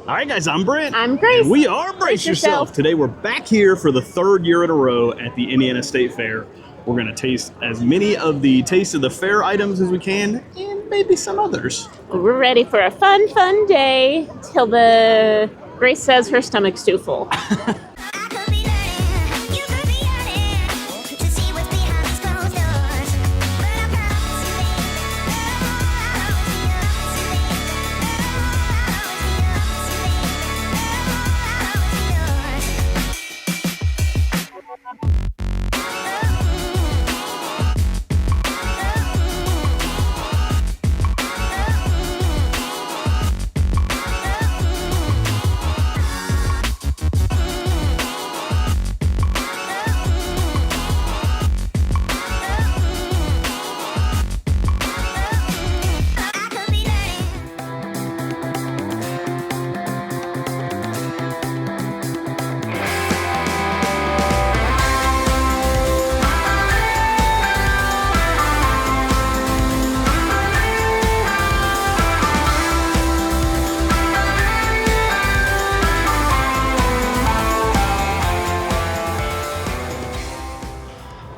All right, guys, I'm Brent. I'm Grace. And we are Brace Yourself. Today we're back here for the third year in a row at the Indiana State Fair. We're going to taste as many of the Taste of the Fair items as we can, and maybe some others. We're ready for a fun day till the Grace says her stomach's too full.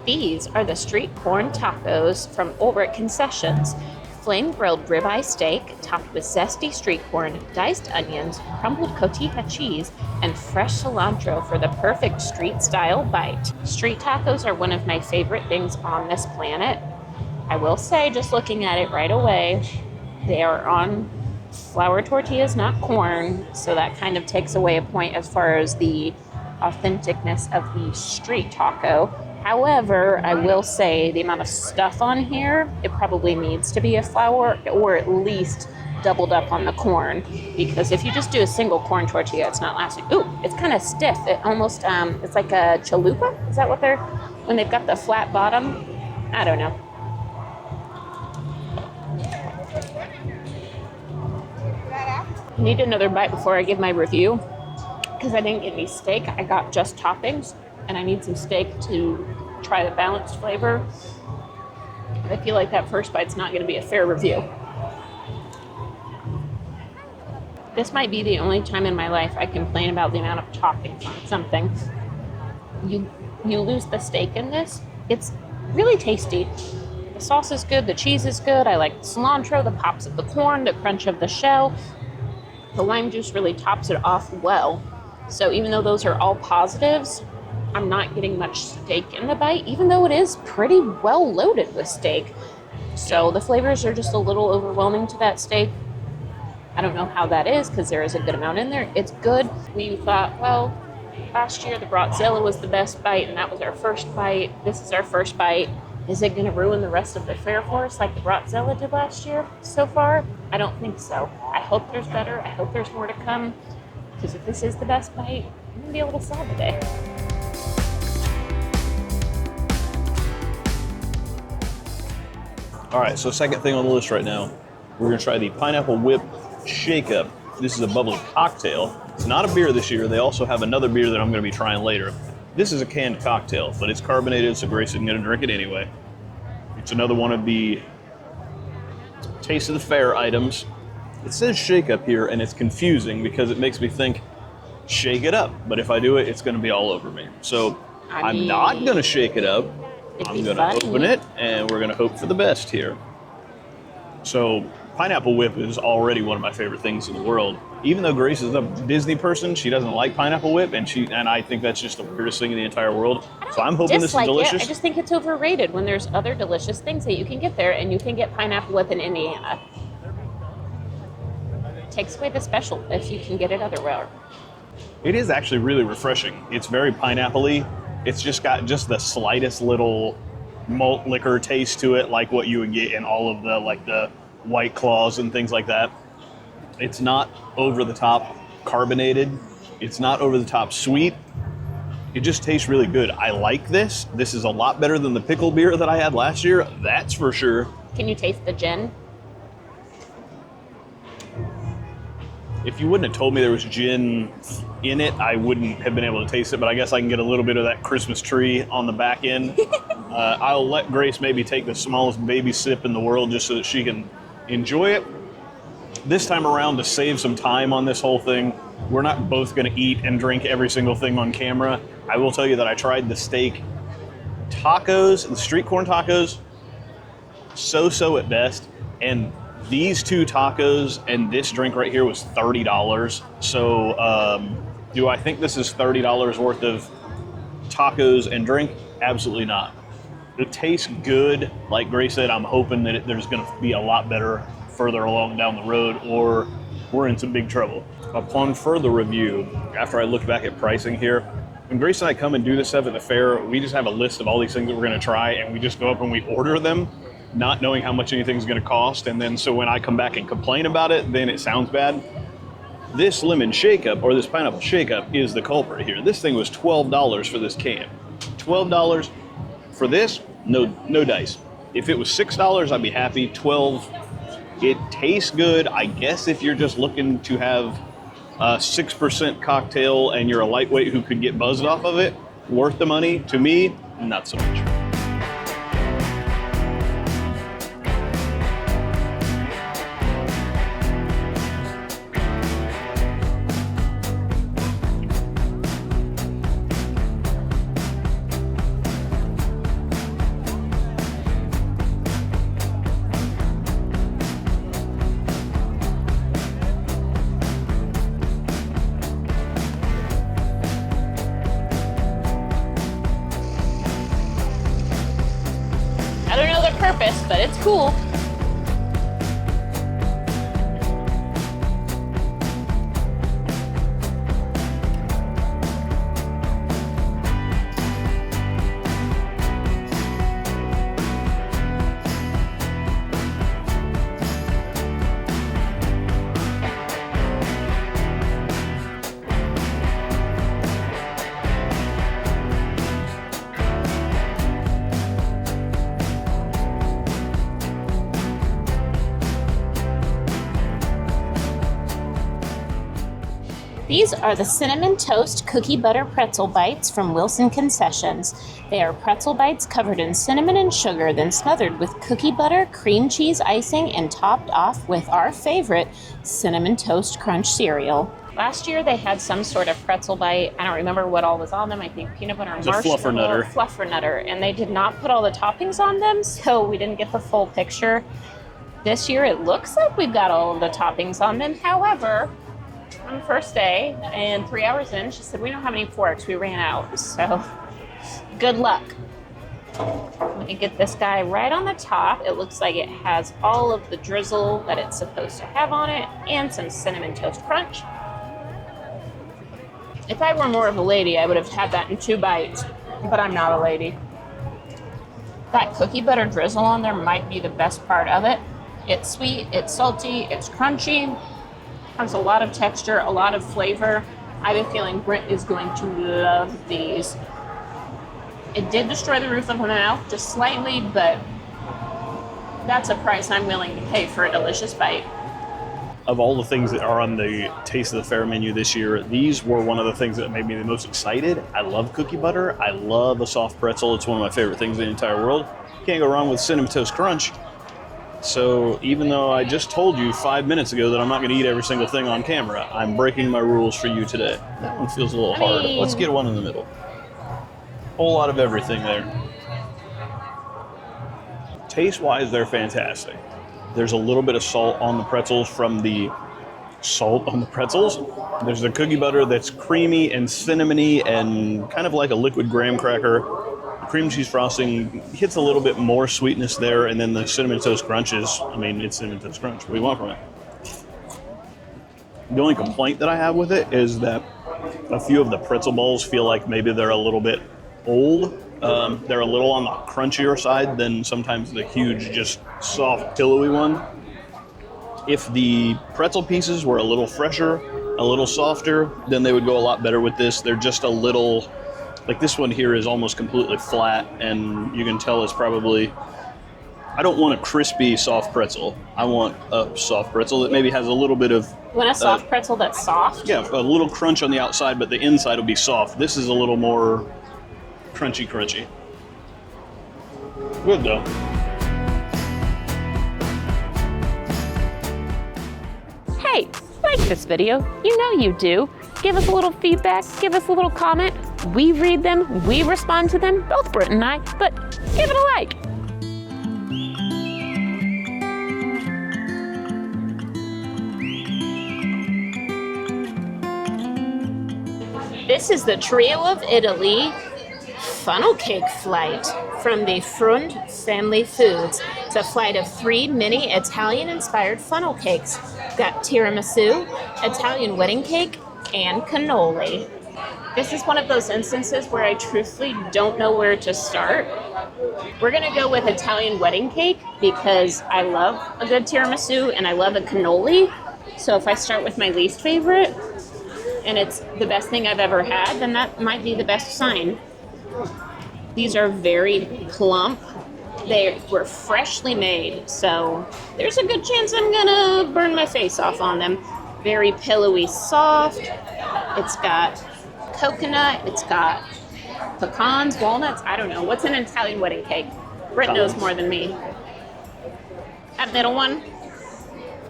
These are the street corn tacos from over at Concessions. Flame grilled ribeye steak topped with zesty street corn, diced onions, crumbled cotija cheese, and fresh cilantro for the perfect street style bite. Street tacos are one of my favorite things on this planet. I will say, just looking at it right away, they are on flour tortillas, not corn, so that kind of takes away a point as far as the authenticness of the street taco. However, I will say the amount of stuff on here, it probably needs to be a flour or at least doubled up on the corn, because if you just do a single corn tortilla, it's not lasting. Ooh, it's kind of stiff. It almost, it's like a chalupa. Is that what they're, when they've got the flat bottom? I don't know. Need another bite before I give my review, because I didn't get any steak. I got just toppings, and I need some steak to try the balanced flavor. I feel like that first bite's not going to be a fair review. This might be the only time in my life I complain about the amount of toppings on something. You lose the steak in this. It's really tasty. The sauce is good, the cheese is good. I like the cilantro, the pops of the corn, the crunch of the shell. The lime juice really tops it off well. So even though those are all positives, I'm not getting much steak in the bite, even though it is pretty well loaded with steak. So the flavors are just a little overwhelming to that steak. I don't know how that is, because there is a good amount in there. It's good. We thought, well, last year the Bratzilla was the best bite, and that was our first bite. This is our first bite. Is it going to ruin the rest of the fair for us like the Bratzilla did last year so far? I don't think so. I hope there's better. I hope there's more to come. Because if this is the best bite, I'm going to be a little sad today. All right, so second thing on the list right now, we're going to try the Pineapple Whip Shakeup. This is a bubbly cocktail. It's not a beer this year. They also have another beer that I'm going to be trying later. This is a canned cocktail, but it's carbonated, so Grace isn't going to drink it anyway. It's another one of the Taste of the Fair items. It says shake up here, and it's confusing because it makes me think shake it up. But if I do it, it's going to be all over me. So I'm not going to shake it up. I'm going to open it, and we're going to hope for the best here. So Pineapple Whip is already one of my favorite things in the world. Even though Grace is a Disney person, she doesn't like Pineapple Whip, and I think that's just the weirdest thing in the entire world. So I'm hoping this is delicious. I just think it's overrated when there's other delicious things that you can get there, and you can get Pineapple Whip in Indiana. It takes away the special if you can get it otherwhere. It is actually really refreshing. It's very pineapple-y. It's just got just the slightest little malt liquor taste to it, like what you would get in all of the White Claws and things like that. It's not over the top carbonated. It's not over the top sweet. It just tastes really good. I like this. This is a lot better than the pickle beer that I had last year. That's for sure. Can you taste the gin? If you wouldn't have told me there was gin in it, I wouldn't have been able to taste it, but I guess I can get a little bit of that Christmas tree on the back end. I'll let Grace maybe take the smallest baby sip in the world just so that she can enjoy it. This time around, to save some time on this whole thing, we're not both going to eat and drink every single thing on camera. I will tell you that I tried the steak tacos, the street corn tacos, so at best. And these two tacos and this drink right here was $30. So do I think this is $30 worth of tacos and drink? Absolutely not. It tastes good. Like Grace said, I'm hoping that there's going to be a lot better further along down the road, or we're in some big trouble. Upon further review, after I looked back at pricing here, when Grace and I come and do this stuff at the fair, we just have a list of all these things that we're going to try, and we just go up and we order them, not knowing how much anything's going to cost. And then so when I come back and complain about it, then it sounds bad. This lemon shakeup, or this pineapple shakeup, is the culprit here. This thing was $12 for this can. $12 for this? No dice. If it was $6, I'd be happy. $12. It tastes good. I guess if you're just looking to have a 6% cocktail and you're a lightweight who could get buzzed off of it, worth the money. To me, not so much. I don't know the purpose, but it's cool. These are the Cinnamon Toast Cookie Butter Pretzel Bites from Wilson Concessions. They are pretzel bites covered in cinnamon and sugar, then smothered with cookie butter, cream cheese icing, and topped off with our favorite Cinnamon Toast Crunch cereal. Last year they had some sort of pretzel bite. I don't remember what all was on them. I think peanut butter and marshmallow. Fluffernutter. And they did not put all the toppings on them, so we didn't get the full picture. This year it looks like we've got all of the toppings on them. However, on the first day, and 3 hours in, she said, we don't have any forks, we ran out, so good luck. Let me get this guy right on the top. It looks like it has all of the drizzle that it's supposed to have on it, and some Cinnamon Toast Crunch. If I were more of a lady, I would have had that in 2 bites, but I'm not a lady. That cookie butter drizzle on there might be the best part of it. It's sweet, it's salty, it's crunchy. Has a lot of texture, a lot of flavor. I have a feeling Brent is going to love these. It did destroy the roof of my mouth just slightly, but that's a price I'm willing to pay for a delicious bite. Of all the things that are on the Taste of the Fair menu this year, these were one of the things that made me the most excited. I love cookie butter. I love a soft pretzel. It's one of my favorite things in the entire world. Can't go wrong with Cinnamon Toast Crunch. So even though I just told you 5 minutes ago that I'm not going to eat every single thing on camera, I'm breaking my rules for you today. That one feels a little hard. Let's get one in the middle. Whole lot of everything there. Taste-wise, they're fantastic. There's a little bit of salt on the pretzels from the salt on the pretzels. There's the cookie butter that's creamy and cinnamony and kind of like a liquid graham cracker. Cream cheese frosting hits a little bit more sweetness there, and then the Cinnamon Toast Crunch is, I mean, it's Cinnamon Toast Crunch. What do you want from it? The only complaint that I have with it is that a few of the pretzel balls feel like maybe they're a little bit old. They're a little on the crunchier side than sometimes the huge, just soft, pillowy one. If the pretzel pieces were a little fresher, a little softer, then they would go a lot better with this. They're just a little... Like this one here is almost completely flat, and you can tell it's probably, I don't want a crispy soft pretzel. I want a soft pretzel that maybe has a little bit of... You want a soft pretzel that's soft? Yeah, a little crunch on the outside, but the inside will be soft. This is a little more crunchy. Good though. like this video, you know you do. Give us a little feedback, give us a little comment. We read them, we respond to them, both Brent and I, but give it a like. This is the Trio of Italy funnel cake flight from the Frund Family Foods. It's a flight of 3 mini Italian-inspired funnel cakes. Got tiramisu, Italian wedding cake, and cannoli. This is one of those instances where I truthfully don't know where to start. We're gonna go with Italian wedding cake because I love a good tiramisu and I love a cannoli. So if I start with my least favorite, and it's the best thing I've ever had, then that might be the best sign. These are very plump. They were freshly made, so there's a good chance I'm gonna burn my face off on them. Very pillowy soft. It's got coconut, it's got pecans, walnuts, I don't know. What's an Italian wedding cake? Brent knows more than me. That middle one,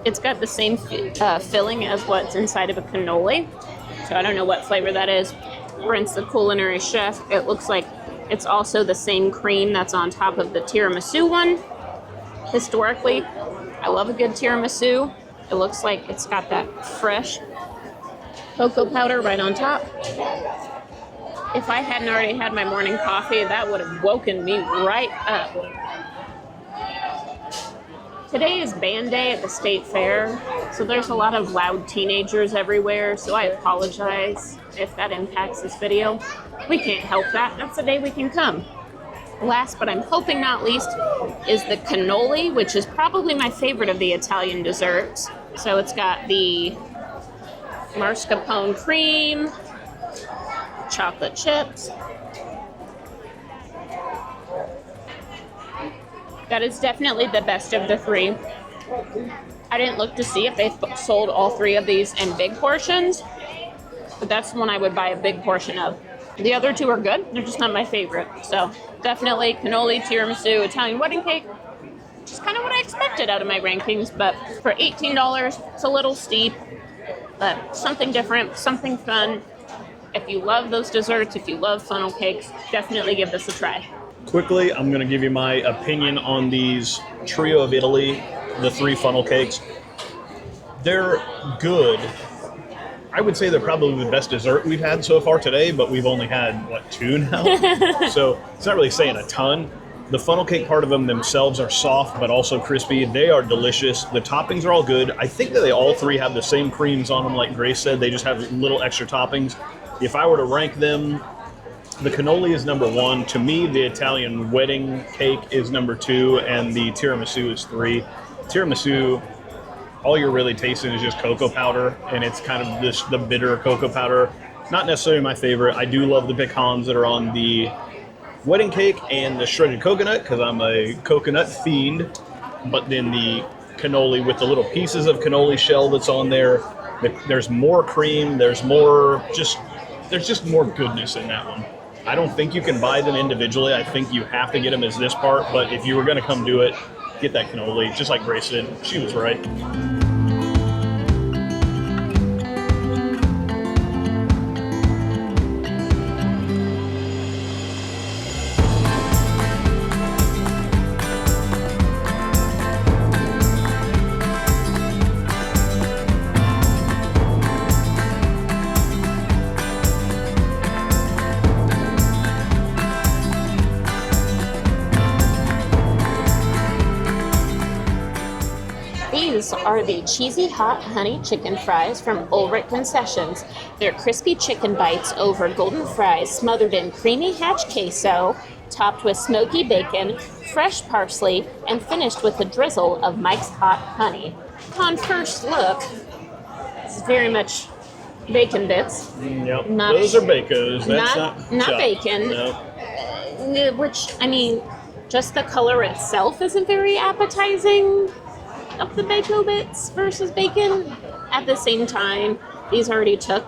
it's got the same filling as what's inside of a cannoli. So I don't know what flavor that is. Brent's the culinary chef. It looks like it's also the same cream that's on top of the tiramisu one. Historically, I love a good tiramisu. It looks like it's got that fresh cocoa powder right on top. If I hadn't already had my morning coffee, that would have woken me right up. Today is band day at the state fair, so there's a lot of loud teenagers everywhere, so I apologize if that impacts this video. We can't help that. That's the day we can come. Last, but I'm hoping not least, is the cannoli, which is probably my favorite of the Italian desserts. So it's got the mascarpone cream, chocolate chips. That is definitely the best of the three. I didn't look to see if they sold all 3 of these in big portions, but that's the one I would buy a big portion of. The other 2 are good, they're just not my favorite. So definitely cannoli, tiramisu, Italian wedding cake, which is kind of what I expected out of my rankings, but for $18, it's a little steep, but something different, something fun. If you love those desserts, if you love funnel cakes, definitely give this a try. Quickly, I'm going to give you my opinion on these Trio of Italy, the 3 funnel cakes. They're good. I would say they're probably the best dessert we've had so far today, but we've only had, 2 now? So it's not really saying a ton. The funnel cake part of them themselves are soft, but also crispy. They are delicious. The toppings are all good. I think that they all 3 have the same creams on them, like Grace said. They just have little extra toppings. If I were to rank them, the cannoli is number 1. To me, the Italian wedding cake is number 2, and the tiramisu is 3. Tiramisu, all you're really tasting is just cocoa powder, and it's kind of the bitter cocoa powder. Not necessarily my favorite. I do love the pecans that are on the wedding cake and the shredded coconut, because I'm a coconut fiend. But then the cannoli with the little pieces of cannoli shell that's on there, there's more cream, there's just more goodness in that one. I don't think you can buy them individually. I think you have to get them as this part, but if you were going to come do it, get that cannoli, just like Grace said. She was right. These are the cheesy hot honey chicken fries from Ulrich Concessions. They're crispy chicken bites over golden fries smothered in creamy hatch queso, topped with smoky bacon, fresh parsley, and finished with a drizzle of Mike's hot honey. On first look, it's very much bacon bits. Yep, Not, those are bacos. That's not chopped. bacon. No. Which, I mean, just the color itself isn't very appetizing of the bacon bits versus bacon. At the same time, these already took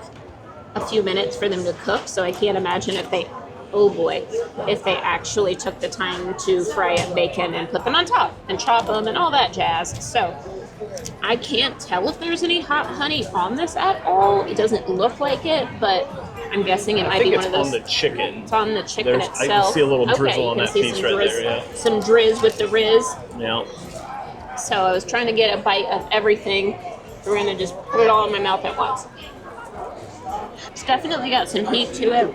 a few minutes for them to cook, so I can't imagine if they, oh boy, if they actually took the time to fry up bacon and put them on top and chop them and all that jazz. So I can't tell if there's any hot honey on this at all. It doesn't look like it, but I'm guessing it might be one of those. On the chicken. It's on the chicken I itself. can see a little Okay, drizzle you on can that see piece some right drizz, there, yeah. some drizz with the rizz. Yeah. So I was trying to get a bite of everything. We're gonna just put it all in my mouth at once. It's definitely got some heat to it.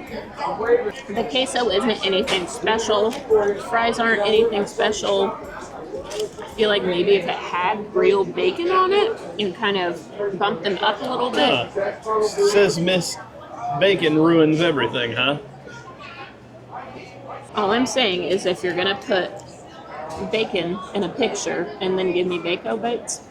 The queso isn't anything special. The fries aren't anything special. I feel like maybe if it had real bacon on it, you kind of bump them up a little bit. Says Miss Bacon ruins everything, huh? All I'm saying is if you're gonna put bacon in a picture and then give me bacon bites,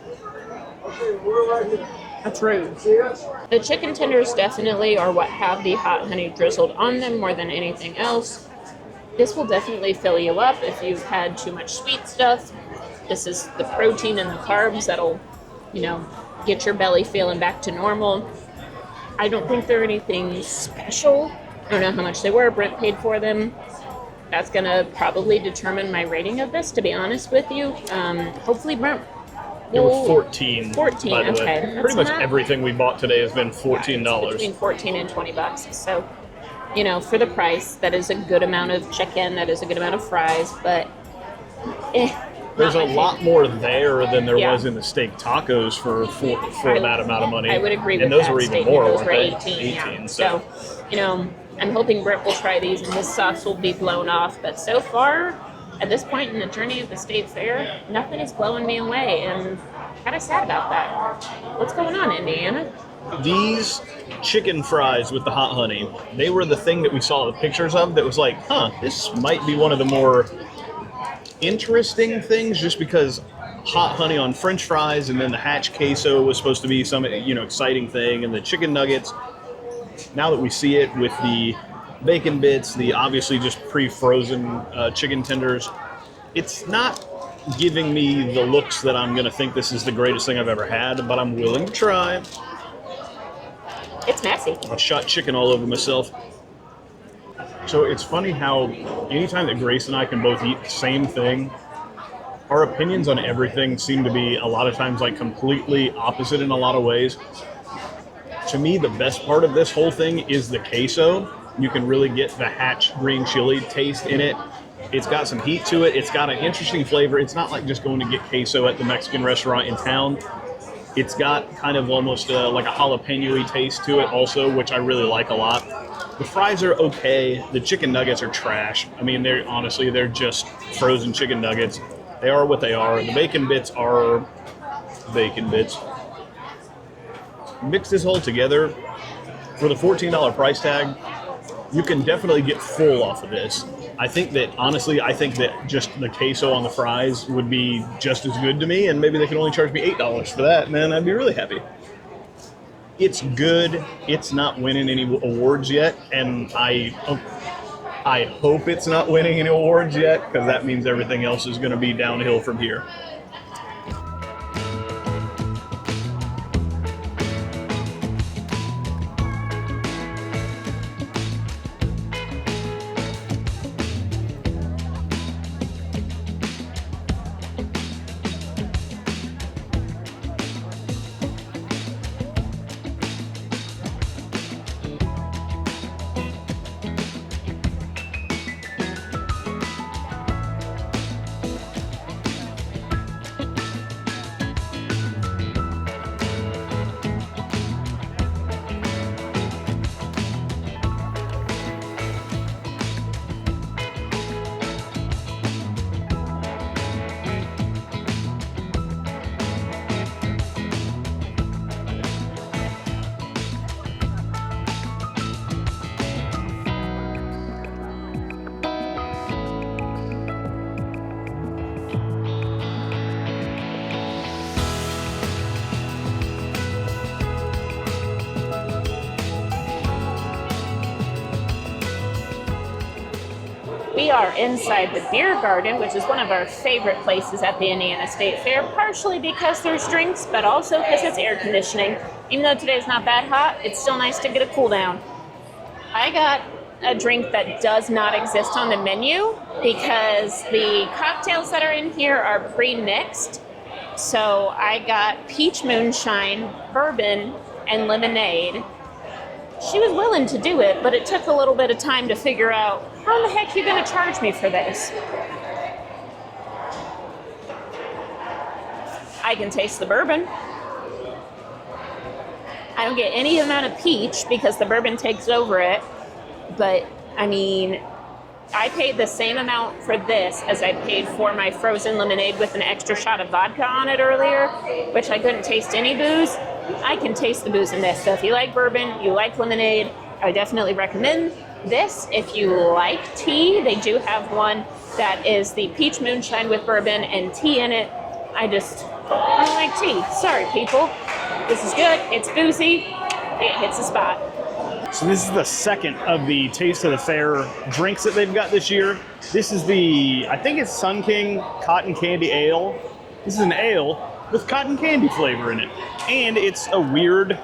that's rude. The chicken tenders definitely are what have the hot honey drizzled on them more than anything else. This will definitely fill you up if you've had too much sweet stuff. This is the protein and the carbs that'll, get your belly feeling back to normal. I don't think they're anything special. I don't know how much they were. Brent paid for them. That's gonna probably determine my rating of this, to be honest with you. Hopefully Brent They were 14. 14, by the way. okay. Pretty much everything we bought today has been $14. It's between 14 and 20 bucks. So, for the price, that is a good amount of chicken, that is a good amount of fries, but there's a lot more there than there Yeah. was in the steak tacos for that amount of money. I would agree with and those that were even statement. more, Those weren't were they? 18, yeah. So, I'm hoping Brent will try these and his sauce will be blown off. But so far, at this point in the journey of the state fair, nothing is blowing me away, and I'm kind of sad about that. What's going on, Indiana? these chicken fries with the hot honey, they were the thing that we saw the pictures of that was like, this might be one of the more interesting things, just because hot honey on French fries, and then the hatch queso was supposed to be some exciting thing, and the chicken nuggets. Now that we see it with the bacon bits, the obviously just pre-frozen chicken tenders, it's not giving me the looks that I'm going to think this is the greatest thing I've ever had, but I'm willing to try. It's messy. I shot chicken all over myself. So it's funny how anytime that Grace and I can both eat the same thing, our opinions on everything seem to be a lot of times like completely opposite in a lot of ways. To me, the best part of this whole thing is the queso. You can really get the hatch green chili taste in it. It's got some heat to it. It's got an interesting flavor. It's not like just going to get queso at the Mexican restaurant in town. It's got kind of almost like a jalapeno-y taste to it also, which I really like a lot. The fries are okay. The chicken nuggets are trash. I mean, they're just frozen chicken nuggets. They are what they are. The bacon bits are bacon bits. Mix this all together for the $14 price tag. You can definitely get full off of this. I think that just the queso on the fries would be just as good to me, and maybe they could only charge me $8 for that, man. I'd be really happy. It's good. It's not winning any awards yet, and I hope it's not winning any awards yet, because that means everything else is going to be downhill from here. We are inside the beer garden, which is one of our favorite places at the Indiana State Fair, partially because there's drinks, but also because it's air conditioning. Even though today's not that hot, it's still nice to get a cool down. I got a drink that does not exist on the menu because the cocktails that are in here are pre-mixed. So I got peach moonshine, bourbon, and lemonade. She was willing to do it, but it took a little bit of time to figure out how the heck you gonna charge me for this. I can taste the bourbon. I don't get any amount of peach because the bourbon takes over it, but I mean, I paid the same amount for this as I paid for my frozen lemonade with an extra shot of vodka on it earlier, which I couldn't taste any booze. I can taste the booze in this. So if you like bourbon, you like lemonade, I definitely recommend this. If you like tea, they do have one that is the peach moonshine with bourbon and tea in it. I don't like tea. Sorry, people. This is good. It's boozy. It hits the spot. So this is the second of the Taste of the Fair drinks that they've got this year. This is I think it's Sun King Cotton Candy Ale. This is an ale with cotton candy flavor in it. And it's a weird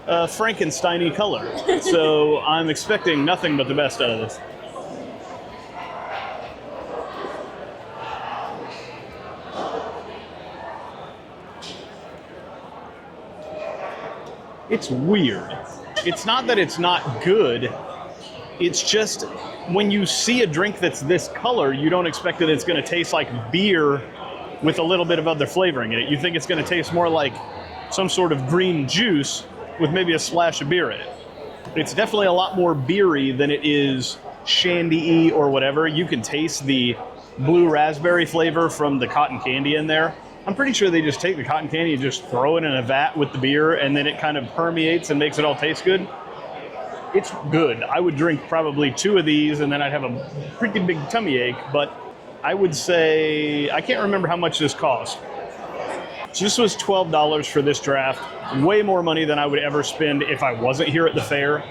Frankenstein-y color. So I'm expecting nothing but the best out of this. It's weird. It's not that it's not good. It's just when you see a drink that's this color, you don't expect that it's going to taste like beer with a little bit of other flavoring in it. You think it's going to taste more like some sort of green juice with maybe a splash of beer in it. It's definitely a lot more beery than it is shandy-y or whatever. You can taste the blue raspberry flavor from the cotton candy in there. I'm pretty sure they just take the cotton candy and just throw it in a vat with the beer, and then it kind of permeates and makes it all taste good. It's good. I would drink probably 2 of these, and then I'd have a pretty big tummy ache, but I would say, I can't remember how much this cost. So this was $12 for this draft. Way more money than I would ever spend if I wasn't here at the fair.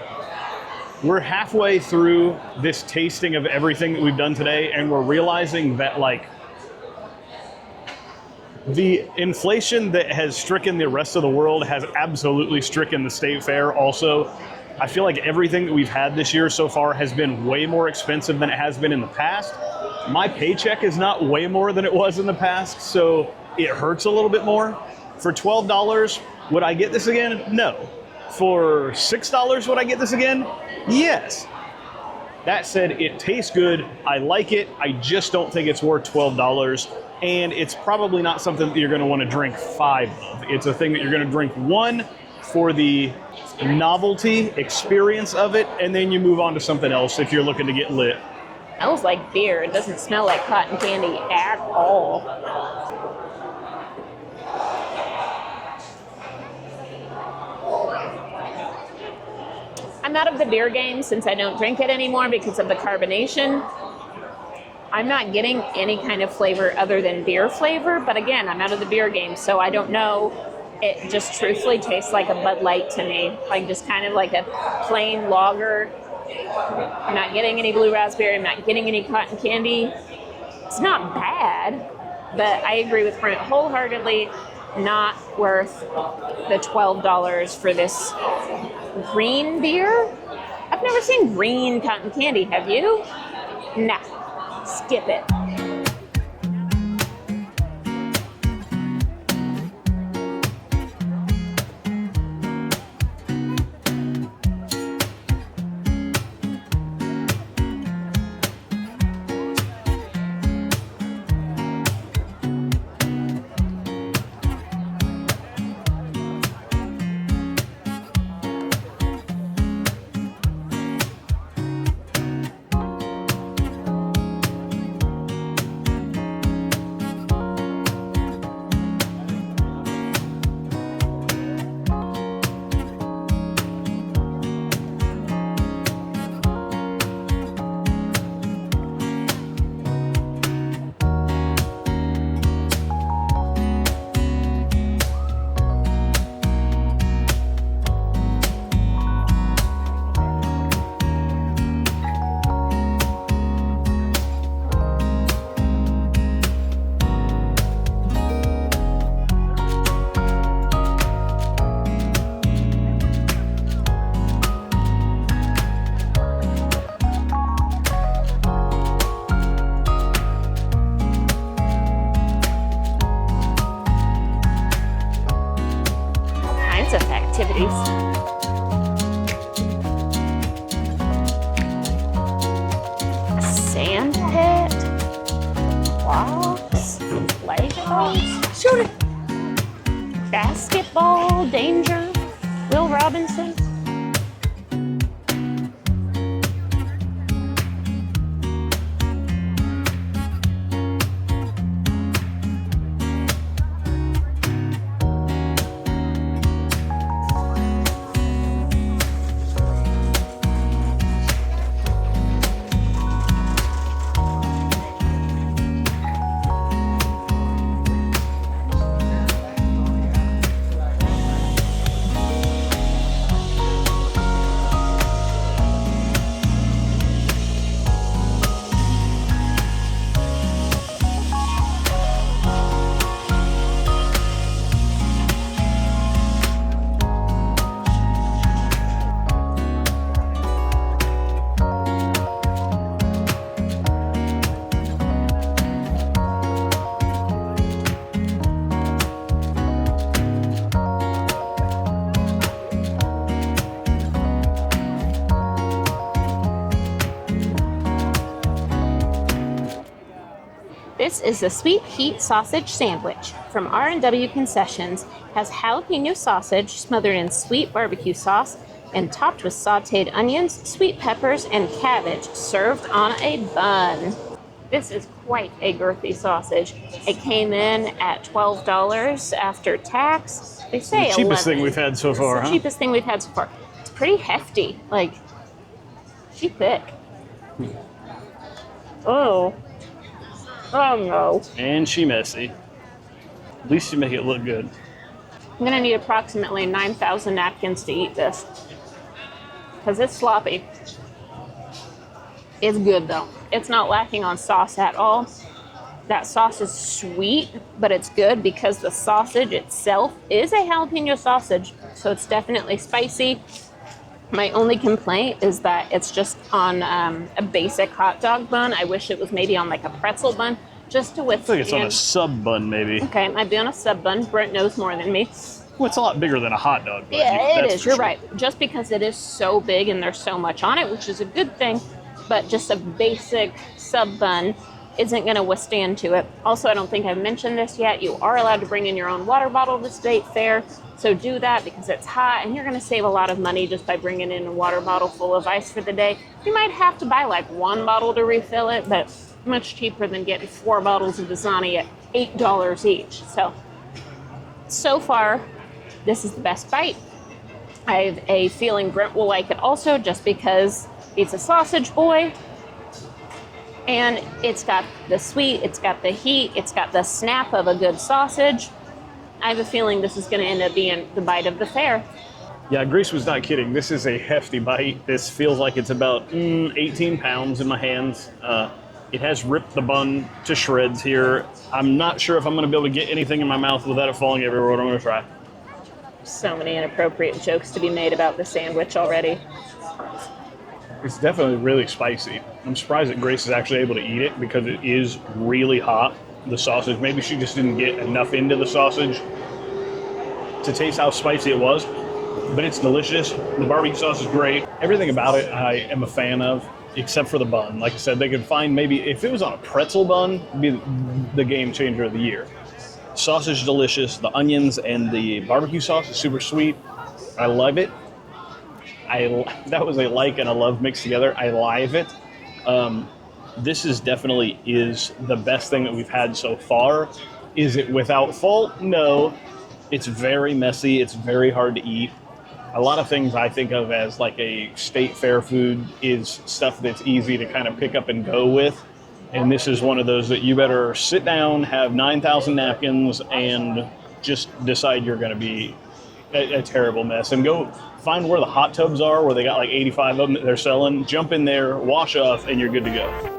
We're halfway through this tasting of everything that we've done today, and we're realizing that, like, the inflation that has stricken the rest of the world has absolutely stricken the state fair also. I feel like everything that we've had this year so far has been way more expensive than it has been in the past. My paycheck is not way more than it was in the past, so it hurts a little bit more. For $12, would I get this again? No. For $6, would I get this again? Yes. That said, it tastes good. I like it. I just don't think it's worth $12. And it's probably not something that you're going to want to drink 5 of. It's a thing that you're going to drink 1 for the novelty experience of it, and then you move on to something else if you're looking to get lit. It smells like beer. It doesn't smell like cotton candy at all. I'm out of the beer game since I don't drink it anymore because of the carbonation. I'm not getting any kind of flavor other than beer flavor, but again, I'm out of the beer game, so I don't know. It just truthfully tastes like a Bud Light to me, like just kind of like a plain lager. I'm not getting any blue raspberry, I'm not getting any cotton candy. It's not bad, but I agree with Brent wholeheartedly, not worth the $12 for this green beer. I've never seen green cotton candy, have you? Nah. Skip it. blocks, Legos, shoot it, basketball, danger, Will Robinson. This is the Sweet Heat Sausage Sandwich from R&W Concessions. Has jalapeno sausage smothered in sweet barbecue sauce and topped with sauteed onions, sweet peppers, and cabbage, served on a bun. This is quite a girthy sausage. It came in at $12 after tax. They say the cheapest $11. thing we've had so far, It's the cheapest thing we've had so far. It's pretty hefty. Like, she's thick. Oh. Oh no. And she messy. At least you make it look good. I'm gonna need approximately 9,000 napkins to eat this. Because it's sloppy. It's good though. It's not lacking on sauce at all. That sauce is sweet, but it's good because the sausage itself is a jalapeno sausage. So it's definitely spicy. My only complaint is that it's just on a basic hot dog bun. I wish it was maybe on like a pretzel bun, just to I withstand. think it's on a sub bun, maybe. Okay, it might be on a sub bun. Brent knows more than me. Well, it's a lot bigger than a hot dog bun. Yeah, it That's is. for You're sure. right. Just because it is so big and there's so much on it, which is a good thing, but just a basic sub bun isn't going to withstand to it. Also, I don't think I've mentioned this yet. You are allowed to bring in your own water bottle to state fair. So do that because it's hot and you're going to save a lot of money just by bringing in a water bottle full of ice for the day. You might have to buy like one bottle to refill it, but much cheaper than getting 4 bottles of Dasani at $8 each. So far, this is the best bite. I have a feeling Brent will like it also just because he's a sausage boy. And it's got the sweet, it's got the heat, it's got the snap of a good sausage. I have a feeling this is going to end up being the bite of the fair. Yeah, Grace was not kidding. This is a hefty bite. This feels like it's about 18 pounds in my hands. It has ripped the bun to shreds here. I'm not sure if I'm going to be able to get anything in my mouth without it falling everywhere, but I'm going to try. So many inappropriate jokes to be made about the sandwich already. It's definitely really spicy. I'm surprised that Grace is actually able to eat it because it is really hot. The sausage, maybe she just didn't get enough into the sausage to taste how spicy it was, but it's delicious. The barbecue sauce is great. Everything about it I am a fan of, except for the bun. Like I said, they could find maybe, if it was on a pretzel bun, it'd be the game changer of the year. Sausage delicious. The onions and the barbecue sauce is super sweet. I love it. That was a like and a love mixed together. I live it. This is definitely the best thing that we've had so far. Is it without fault? No. It's very messy. It's very hard to eat. A lot of things I think of as like a state fair food is stuff that's easy to kind of pick up and go with. And this is one of those that you better sit down, have 9,000 napkins, and just decide you're going to be a terrible mess. And go find where the hot tubs are, where they got like 85 of them that they're selling. Jump in there, wash off, and you're good to go.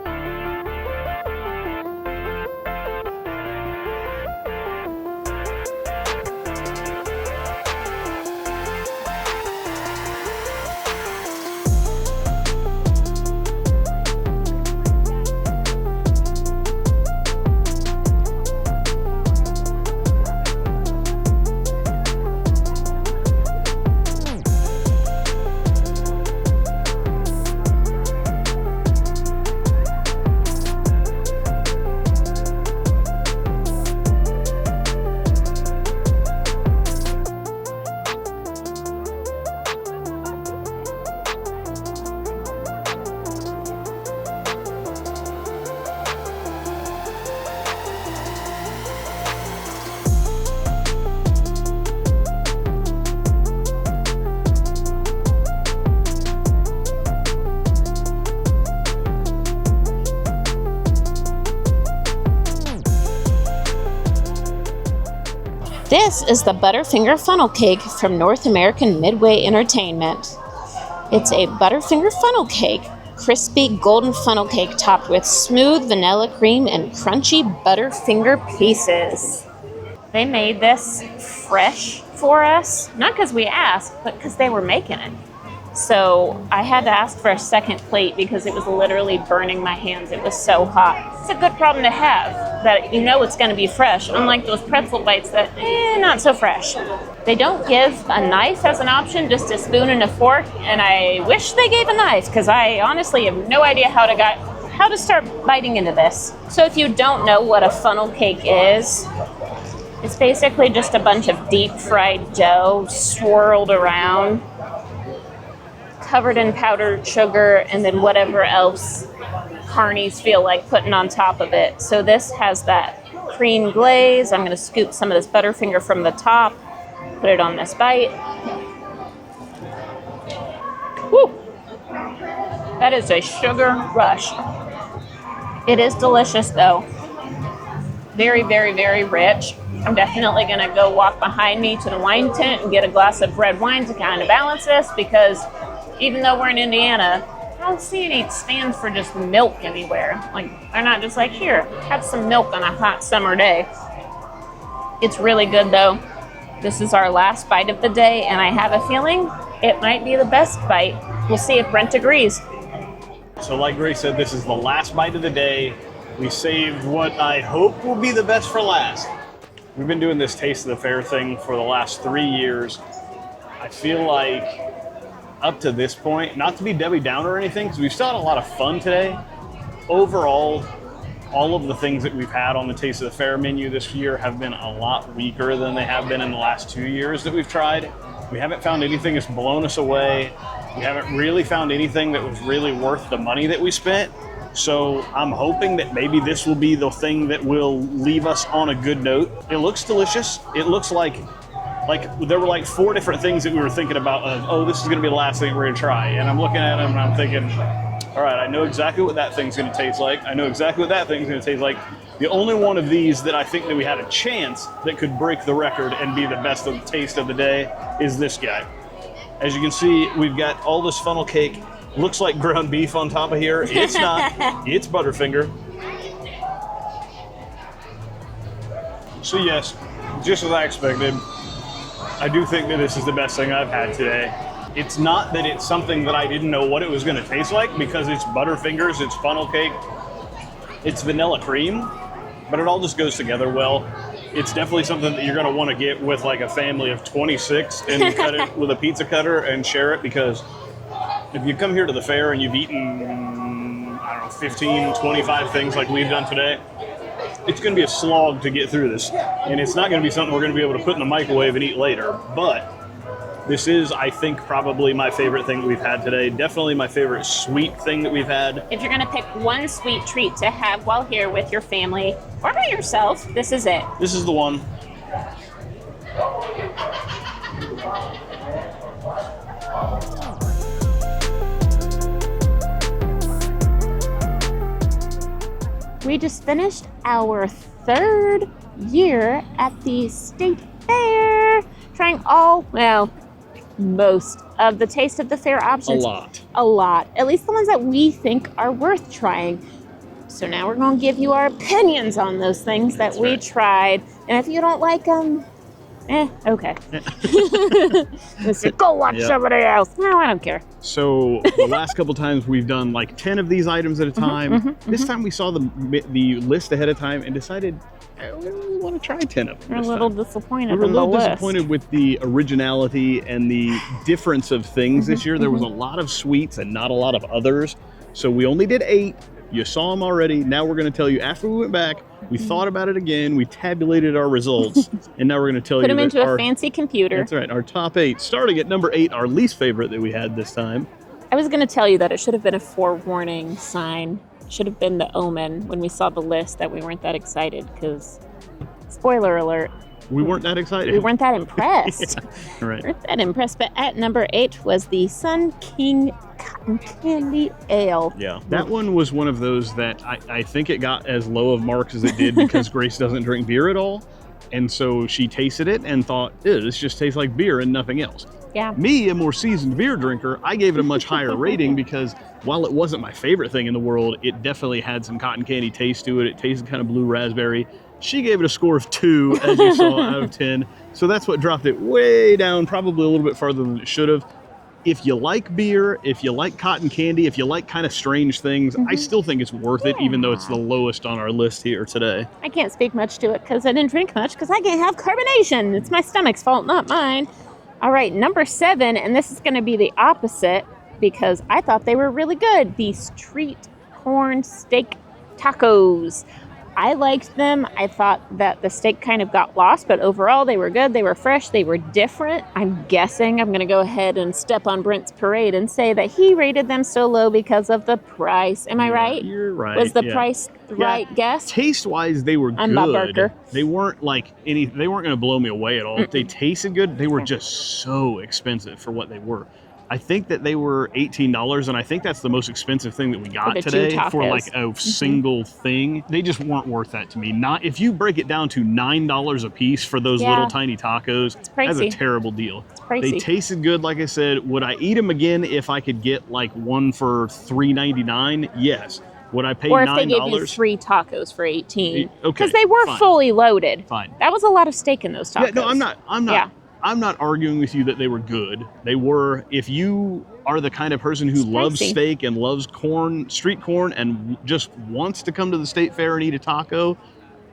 This is the Butterfinger funnel cake from North American Midway Entertainment. It's a Butterfinger funnel cake, crispy golden funnel cake topped with smooth vanilla cream and crunchy Butterfinger pieces. They made this fresh for us, not because we asked, but because they were making it. So I had to ask for a second plate because it was literally burning my hands. It was so hot. It's a good problem to have, that you know it's going to be fresh, unlike those pretzel bites that, not so fresh. They don't give a knife as an option, just a spoon and a fork, and I wish they gave a knife because I honestly have no idea how to start biting into this. So if you don't know what a funnel cake is, it's basically just a bunch of deep fried dough swirled around, covered in powdered sugar, and then whatever else carnies feel like putting on top of it. So this has that cream glaze. I'm going to scoop some of this Butterfinger from the top, put it on this bite. Woo! That is a sugar rush. It is delicious though. Very, very, very rich. I'm definitely going to go walk behind me to the wine tent and get a glass of red wine to kind of balance this, because even though we're in Indiana, I don't see any stands for just milk anywhere. Like, they're not just like, here, have some milk on a hot summer day. It's really good though. This is our last bite of the day, and I have a feeling it might be the best bite. We'll see if Brent agrees. So like Grace said, this is the last bite of the day. We saved what I hope will be the best for last. We've been doing this Taste of the Fair thing for the last 3 years. I feel like up to this point, not to be Debbie Downer or anything, because we've still had a lot of fun today. Overall, all of the things that we've had on the Taste of the Fair menu this year have been a lot weaker than they have been in the last 2 years that we've tried. We haven't found anything that's blown us away. We haven't really found anything that was really worth the money that we spent. So I'm hoping that maybe this will be the thing that will leave us on a good note. It looks delicious. It looks like there were like 4 different things that we were thinking about of, oh, this is going to be the last thing we're going to try. And I'm looking at them and I'm thinking, all right, I know exactly what that thing's going to taste like. I know exactly what that thing's going to taste like. The only one of these that I think that we had a chance that could break the record and be the best of the taste of the day is this guy. As you can see, we've got all this funnel cake. Looks like ground beef on top of here. It's not. It's Butterfinger. So yes, just as I expected, I do think that this is the best thing I've had today. It's not that it's something that I didn't know what it was going to taste like, because it's Butterfingers, it's funnel cake, it's vanilla cream, but it all just goes together well. It's definitely something that you're going to want to get with like a family of 26 and cut it with a pizza cutter and share it, because if you come here to the fair and you've eaten, I don't know, 15, 25 things like we've done today, it's going to be a slog to get through this. And it's not going to be something we're going to be able to put in the microwave and eat later. But this is, I think, probably my favorite thing that we've had today. Definitely my favorite sweet thing that we've had. If you're going to pick one sweet treat to have while here with your family or by yourself, this is it. This is the one. We just finished our 3rd year at the state fair, trying most of the Taste of the Fair options. A lot. At least the ones that we think are worth trying. So now we're going to give you our opinions on those things that we tried. And if you don't like them, okay. Go watch somebody else. No, I don't care. So the last couple times we've done like 10 of these items at a time. This time we saw the list ahead of time and decided I really want to try 10 of them. We're a little disappointed. We're a little disappointed with the originality and the difference of things this year. There was a lot of sweets and not a lot of others. So we only did 8. You saw them already. Now we're going to tell you, after we went back, we thought about it again, we tabulated our results, and now we're going to tell you put them into a fancy computer. That's right. Our top 8, starting at number 8, our least favorite that we had this time. I was going to tell you that it should have been a forewarning sign. It should have been the omen when we saw the list that we weren't that excited, because, spoiler alert, we weren't that excited. We weren't that impressed. Yeah, right. We weren't that impressed. But at number 8 was the Sun King Cotton Candy Ale. Yeah, that one was one of those that I think it got as low of marks as it did because Grace doesn't drink beer at all. And so she tasted it and thought, ew, this just tastes like beer and nothing else. Yeah. Me, a more seasoned beer drinker, I gave it a much higher rating because while it wasn't my favorite thing in the world, it definitely had some cotton candy taste to it. It tasted kind of blue raspberry. She gave it a score of 2, as you saw, out of 10. So that's what dropped it way down, probably a little bit farther than it should have. If you like beer, if you like cotton candy, if you like kind of strange things, I still think it's worth it, even though it's the lowest on our list here today. I can't speak much to it because I didn't drink much because I can't have carbonation. It's my stomach's fault, not mine. All right, number 7, and this is going to be the opposite because I thought they were really good. The street corn steak tacos. I liked them. I thought that the steak kind of got lost, but overall they were good. They were fresh. They were different. I'm guessing I'm going to go ahead and step on Brent's parade and say that he rated them so low because of the price. Am I right? You're right. Was the price the right guess? Taste-wise, they were I'm Bob good. Barker. They weren't like any. They weren't going to blow me away at all. They tasted good. They were just so expensive for what they were. I think that they were $18, and I think that's the most expensive thing that we got today for like a single thing. They just weren't worth that to me. Not if you break it down to $9 a piece for those little tiny tacos. That's a terrible deal. It's pricey. They tasted good, like I said. Would I eat them again if I could get like one for $3.99? Yes. Would I pay $9? Or if they gave you 3 tacos for $18? Okay, because they were fully loaded. Fine. That was a lot of steak in those tacos. Yeah, no, I'm not arguing with you that they were good. They were, if you are the kind of person who loves steak and loves corn, street corn, and just wants to come to the state fair and eat a taco,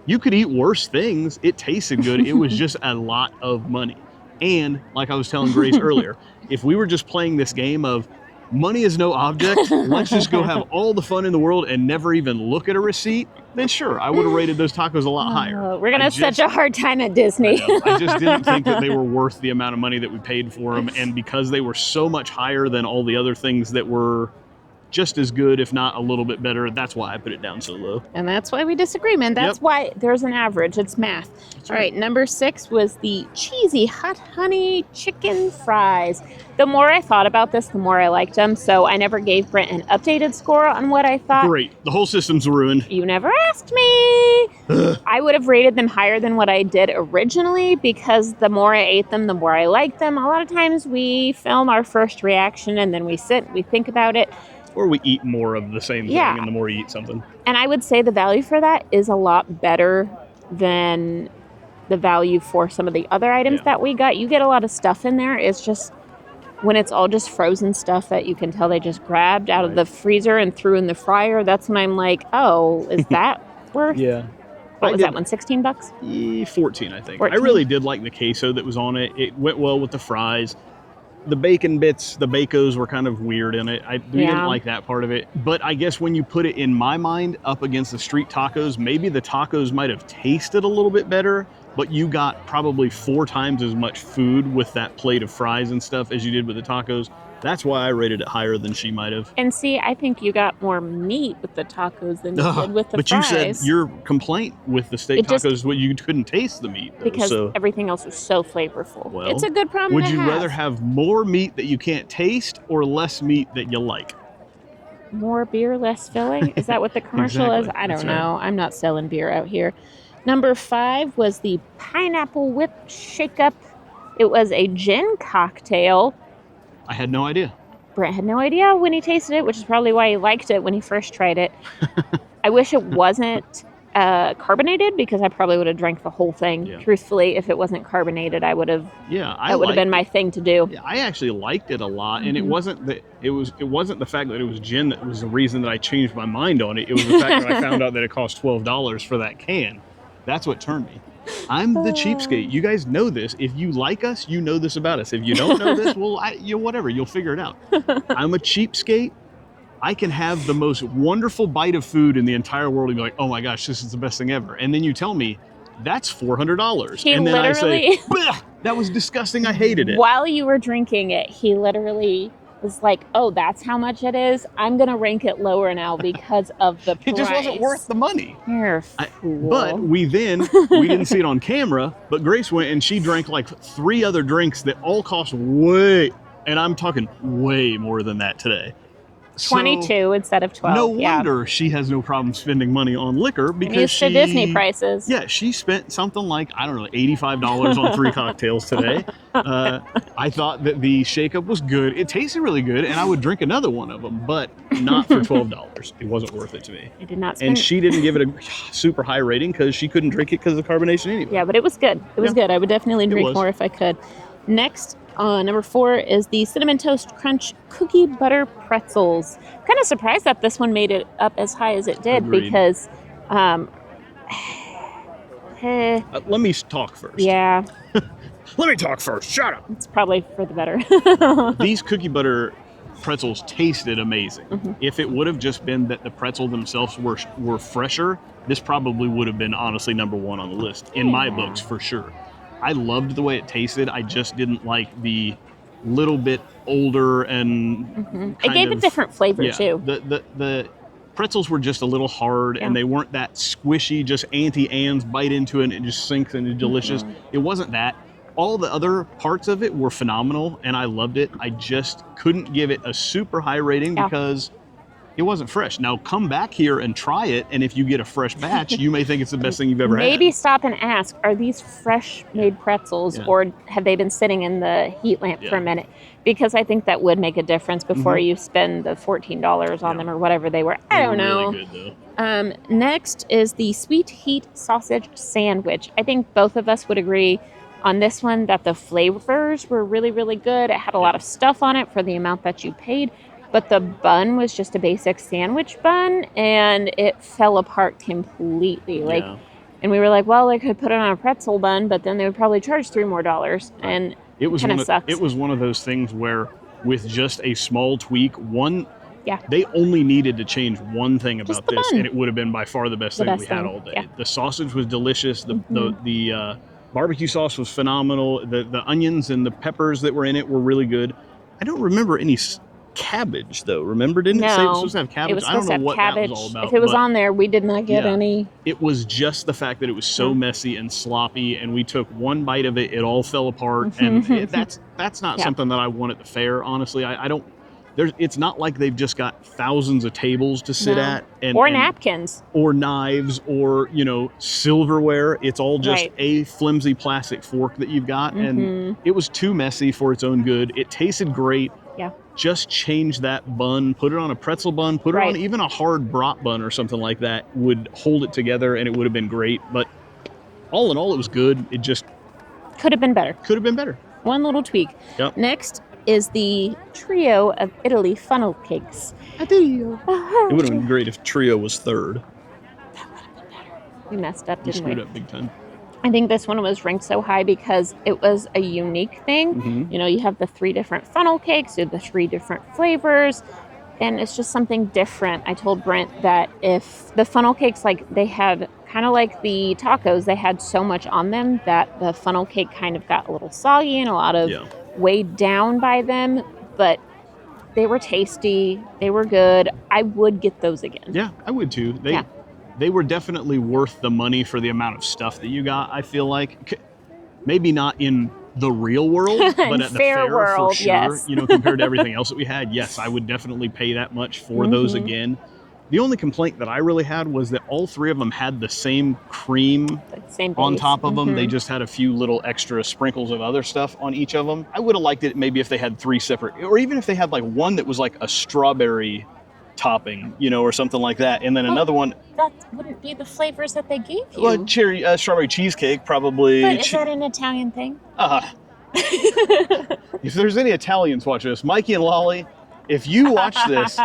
you could eat worse things. It tasted good. It was just a lot of money. And like I was telling Grace earlier, if we were just playing this game of money is no object, let's just go have all the fun in the world and never even look at a receipt, then sure, I would have rated those tacos a lot higher. We're going to have such a hard time at Disney. I just didn't think that they were worth the amount of money that we paid for them. And because they were so much higher than all the other things that were just as good, if not a little bit better, that's why I put it down so low. And that's why we disagree, man. That's why there's an average. It's math. All right, number 6 was the cheesy hot honey chicken fries. The more I thought about this, the more I liked them. So I never gave Brent an updated score on what I thought. Great. The whole system's ruined. You never asked me. I would have rated them higher than what I did originally because the more I ate them, the more I liked them. A lot of times we film our first reaction and then we sit, we think about it. Or we eat more of the same thing, and the more you eat something. And I would say the value for that is a lot better than the value for some of the other items that we got. You get a lot of stuff in there. It's just when it's all just frozen stuff that you can tell they just grabbed out of the freezer and threw in the fryer. That's when I'm like, oh, is that worth? What was that one, $16? 14, I think. 14? I really did like the queso that was on it. It went well with the fries. The bacon bits, the bacos were kind of weird in it. We didn't like that part of it. But I guess when you put it in my mind up against the street tacos, maybe the tacos might have tasted a little bit better, but you got probably 4 times as much food with that plate of fries and stuff as you did with the tacos. That's why I rated it higher than she might have. And see, I think you got more meat with the tacos than you did with the fries. But you said your complaint with the steak tacos was you couldn't taste the meat. Because everything else was so flavorful. Well, it's a good problem to have. Would you rather have more meat that you can't taste or less meat that you like? More beer, less filling? Is that what the commercial is? I don't know. I'm not selling beer out here. Number 5 was the pineapple whip shakeup. It was a gin cocktail. I had no idea. Brent had no idea when he tasted it, which is probably why he liked it when he first tried it. I wish it wasn't carbonated because I probably would have drank the whole thing. Yeah. Truthfully, if it wasn't carbonated, I would have. Yeah, that would have been my thing to do. Yeah, I actually liked it a lot, and it wasn't that it wasn't the fact that it was gin that was the reason that I changed my mind on it. It was the fact that I found out that it cost $12 for that can. That's what turned me. I'm the cheapskate. You guys know this. If you like us, you know this about us. If you don't know this, well, whatever. You'll figure it out. I'm a cheapskate. I can have the most wonderful bite of food in the entire world and be like, oh my gosh, this is the best thing ever. And then you tell me, that's $400. And then I say, that was disgusting. I hated it. While you were drinking it, he literally was like, oh, that's how much it is? I'm going to rank it lower now because of the price. It just wasn't worth the money. You're a fool. But we didn't see it on camera, but Grace went and she drank like 3 other drinks that all cost way, and I'm talking way more than that today. 22 instead of 12. No Yeah. wonder she has no problem spending money on liquor I'm because used to Disney prices. Yeah, she spent something like, I don't know, $85 on 3 cocktails today. I thought that the shakeup was good. It tasted really good, and I would drink another one of them, but not for $12. It wasn't worth it to me. I did not spend. And she didn't give it a super high rating because she couldn't drink it because of the carbonation anyway. Yeah, but it was good. It was good. I would definitely drink more if I could. Next, number 4 is the Cinnamon Toast Crunch Cookie Butter Pretzels. Kind of surprised that this one made it up as high as it did. Agreed. Because, let me talk first. Yeah. Let me talk first. Shut up. It's probably for the better. These cookie butter pretzels tasted amazing. If it would have just been that the pretzel themselves were fresher, this probably would have been honestly number 1 on the list in my books for sure. I loved the way it tasted. I just didn't like the little bit older and It gave a different flavor too. The pretzels were just a little hard and they weren't that squishy, just Auntie Anne's bite into it and it just sinks and it's delicious. It wasn't that. All the other parts of it were phenomenal and I loved it. I just couldn't give it a super high rating because it wasn't fresh. Now come back here and try it, and if you get a fresh batch, you may think it's the best thing you've ever had. Maybe stop and ask, are these fresh made pretzels or have they been sitting in the heat lamp for a minute? Because I think that would make a difference before you spend the $14 on them or whatever they were. I don't know. Really good, though. Next is the Sweet Heat Sausage Sandwich. I think both of us would agree on this one that the flavors were really, really good. It had a lot of stuff on it for the amount that you paid. But the bun was just a basic sandwich bun, and it fell apart completely. And we were like, well, they could put it on a pretzel bun, but then they would probably charge $3 more, and it kind of sucks. It was one of those things where, with just a small tweak, they only needed to change one thing about this, and it would have been by far the best thing we had all day. Yeah. The sausage was delicious. The barbecue sauce was phenomenal. The onions and the peppers that were in it were really good. I don't remember any cabbage though. Remember, didn't it say it was supposed to have cabbage? I don't know what that was all about. If it was on there, we did not get any. It was just the fact that it was so messy and sloppy, and we took one bite of it, it all fell apart, and that's not something that I want at the fair. Honestly, I don't. It's not like they've just got thousands of tables to sit at, or napkins, or knives, or silverware. It's all just a flimsy plastic fork that you've got, and it was too messy for its own good. It tasted great. Yeah. Just change that bun, put it on a pretzel bun, put it on even a hard brat bun or something like that would hold it together, and it would have been great. But all in all, it was good. It just could have been better. Could have been better. One little tweak. Yep. Next is the Trio of Italy funnel cakes. It would have been great if Trio was third. That would have been better. We messed up, didn't we? Screwed up big time. I think this one was ranked so high because it was a unique thing. You have the 3 different funnel cakes, or the 3 different flavors, and it's just something different. I told Brent that if the funnel cakes, they had kind of like the tacos, they had so much on them that the funnel cake kind of got a little soggy and a lot of weighed down by them, but they were tasty, they were good. I would get those again. Yeah, I would too. They were definitely worth the money for the amount of stuff that you got, I feel like. Maybe not in the real world, but at the fair world, for sure. Yes. Compared to everything else that we had, yes, I would definitely pay that much for those again. The only complaint that I really had was that all 3 of them had the same cream on top of them. They just had a few little extra sprinkles of other stuff on each of them. I would have liked it maybe if they had 3 separate, or even if they had one that was like a strawberry topping, or something like that, and then another one. That wouldn't be the flavors that they gave you. Well, strawberry cheesecake probably. But is that an Italian thing? If there's any Italians watching this, Mikey and Lolly, if you watch this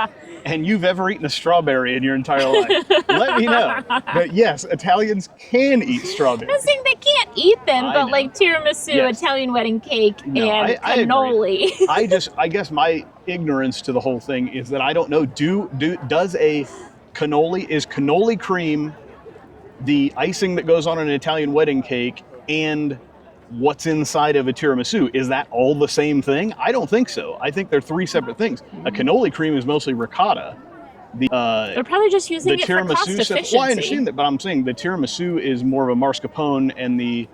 and you've ever eaten a strawberry in your entire life, let me know. But yes, Italians can eat strawberries. I'm saying they can't eat them, but like tiramisu, Italian wedding cake, and cannoli. I guess my ignorance to the whole thing is that I don't know. Does a cannoli, is cannoli cream the icing that goes on an Italian wedding cake, and what's inside of a tiramisu? Is that all the same thing? I don't think so. I think they're 3 separate things. A cannoli cream is mostly ricotta. They're probably just using it for cost efficiency. Well, I understand that, but I'm saying the tiramisu is more of a mascarpone, and the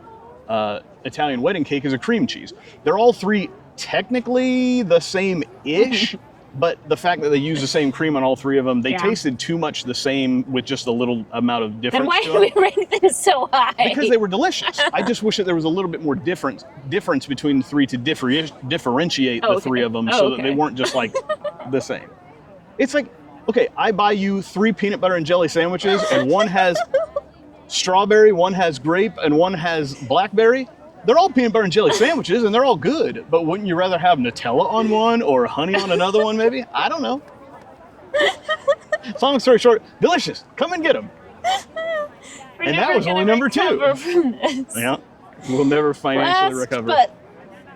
Italian wedding cake is a cream cheese. They're all 3 technically the same-ish, But the fact that they used the same cream on all three of them, they Yeah. tasted too much the same with just a little amount of difference. Then why to do we them. rank them so high? Because they were delicious. I just wish that there was a little bit more difference between the three to differentiate the three of them so that they weren't just like the same. It's like, okay, I buy you 3 peanut butter and jelly sandwiches, and one has strawberry, one has grape, and one has blackberry. They're all peanut butter and jelly sandwiches, and they're all good. But wouldn't you rather have Nutella on one or honey on another one, maybe? I don't know. Long story short, delicious. Come and get them. And that was only number 2. Yeah, we'll never financially recover. But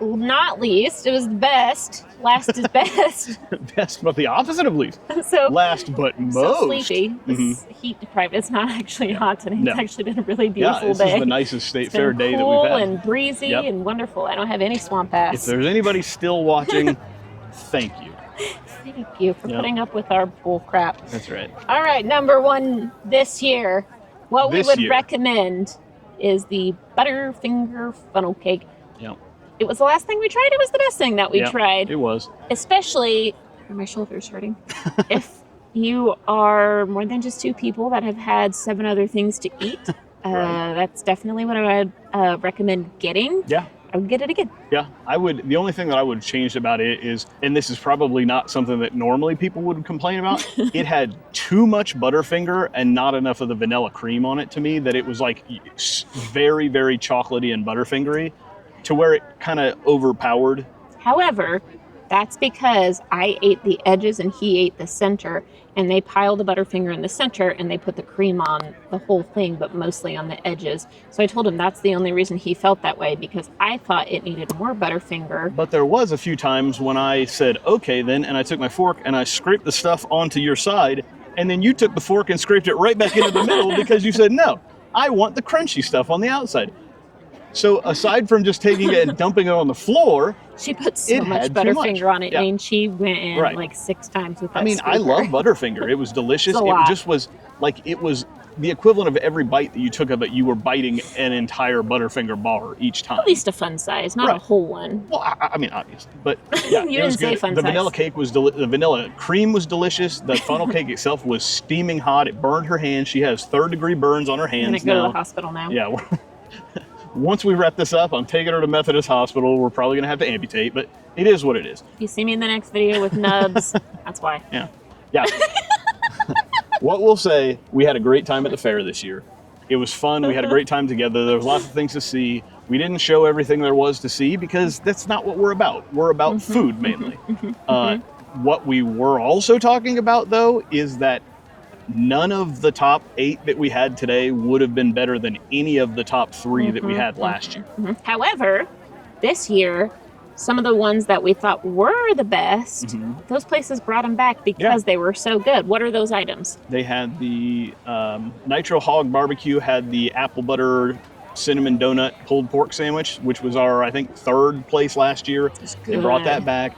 not least, it was the best. Last is best. Best, but the opposite of least. So last, but most. So sleepy. It's heat deprived. It's not actually hot today. No. It's actually been a really beautiful this day. is the nicest state It's fair been day that cool we've had. and breezy Yep. and wonderful. I don't have any swamp ass. If there's anybody still watching, thank you. Thank you for Yep. putting up with our bull crap. That's right. All right, number 1 this year. What This we would year. recommend is the Butterfinger funnel cake. Yeah. It was the last thing we tried. It was the best thing that we tried. It was. Especially, my shoulder's hurting. If you are more than just 2 people that have had 7 other things to eat, that's definitely what I would recommend getting. Yeah. I would get it again. Yeah, I would. The only thing that I would have changed about it is, and this is probably not something that normally people would complain about, it had too much Butterfinger and not enough of the vanilla cream on it to me, that it was like very, very chocolatey and Butterfingery to where it kind of overpowered. However, that's because I ate the edges and he ate the center, and they piled the Butterfinger in the center and they put the cream on the whole thing, but mostly on the edges. So I told him that's the only reason he felt that way, because I thought it needed more Butterfinger. But there was a few times when I said, okay then, and I took my fork and I scraped the stuff onto your side, and then you took the fork and scraped it right back into the middle because you said, no, I want the crunchy stuff on the outside. So aside from just taking it and dumping it on the floor, She put so It much had too much. Butterfinger on it, Yeah. and she went in Right. like 6 times with that I mean, I scooper. love Butterfinger. It was delicious. It's a It lot. just was like, it was the equivalent of every bite that you took of it, you were biting an entire Butterfinger bar each time. At least a fun size, not a Right. whole one. Well, I mean, obviously, but yeah, You it was didn't say good. fun The size. vanilla cake was the vanilla cream was delicious. The funnel cake itself was steaming hot. It burned her hands. She has 3rd-degree burns on her I'm gonna hands go now. to the hospital now. Yeah. Once we wrap this up, I'm taking her to Methodist Hospital. We're probably gonna have to amputate, but it is what it is. If you see me in the next video with nubs, that's why. Yeah. Yeah. What we'll say, we had a great time at the fair this year. It was fun. We had a great time together. There was lots of things to see. We didn't show everything there was to see because that's not what we're about. We're about food mainly. What we were also talking about, though, is that none of the top 8 that we had today would have been better than any of the top 3 that we had last year. However, this year, some of the ones that we thought were the best, those places brought them back because they were so good. What are those items? They had the Nitro Hog Barbecue, had the apple butter cinnamon donut pulled pork sandwich, which was our, I think, 3rd place last year. They brought that back.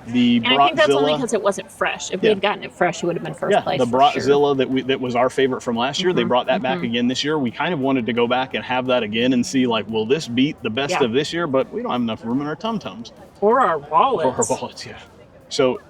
The And I think that's only Bratzilla, because it wasn't fresh. If we had gotten it fresh, it would have been first yeah, place. the for sure. Bratzilla that was our favorite from last year. They brought that back again this year. We kind of wanted to go back and have that again and see, like, will this beat the best of this year? But we don't have enough room in our tum-tums. Or our wallets. Or our wallets, yeah. So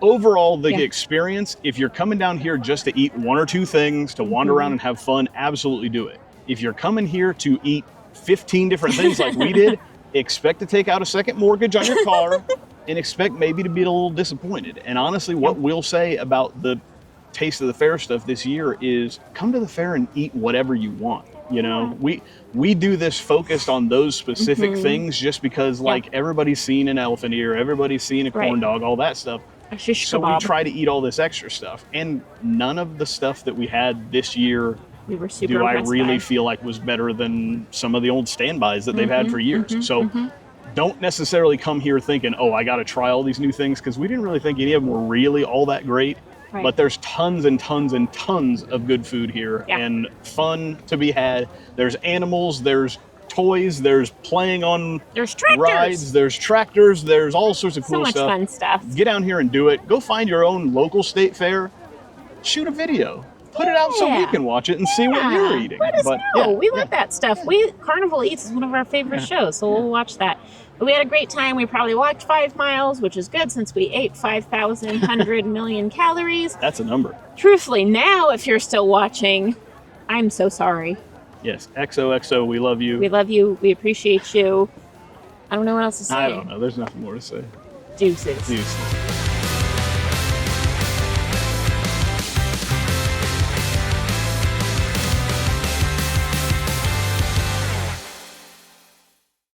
overall, the experience, if you're coming down here just to eat 1 or 2 things, to wander around and have fun, absolutely do it. If you're coming here to eat 15 different things like we did, expect to take out a second mortgage on your car and expect maybe to be a little disappointed. And honestly, what we'll say about the Taste of the Fair stuff this year is come to the fair and eat whatever you want. You know, we do this focused on those specific things just because, like, everybody's seen an elephant ear, everybody's seen a corn dog, all that stuff. A shish So we kebab. try to eat all this extra stuff. And none of the stuff that we had this year We were super do I impressed really by. feel like was better than some of the old standbys that they've had for years. So don't necessarily come here thinking, oh, I got to try all these new things, because we didn't really think any of them were really all that great. Right. But there's tons and tons and tons of good food here and fun to be had. There's animals, there's toys, there's playing on There's tractors. rides, there's tractors, there's all sorts of So cool much stuff. fun stuff. Get down here and do it. Go find your own local state fair. Shoot a video. Put it out so we Yeah. can watch it and see what you're eating. Let us But, know. yeah, we like that stuff. Carnival Eats is one of our favorite shows, so we'll watch that. But we had a great time. We probably walked 5 miles, which is good since we ate 5,100 million calories. That's a number. Truthfully, now if you're still watching, I'm so sorry. Yes, XOXO, we love you. We love you. We appreciate you. I don't know what else to say. I don't know. There's nothing more to say. Deuces. Deuces.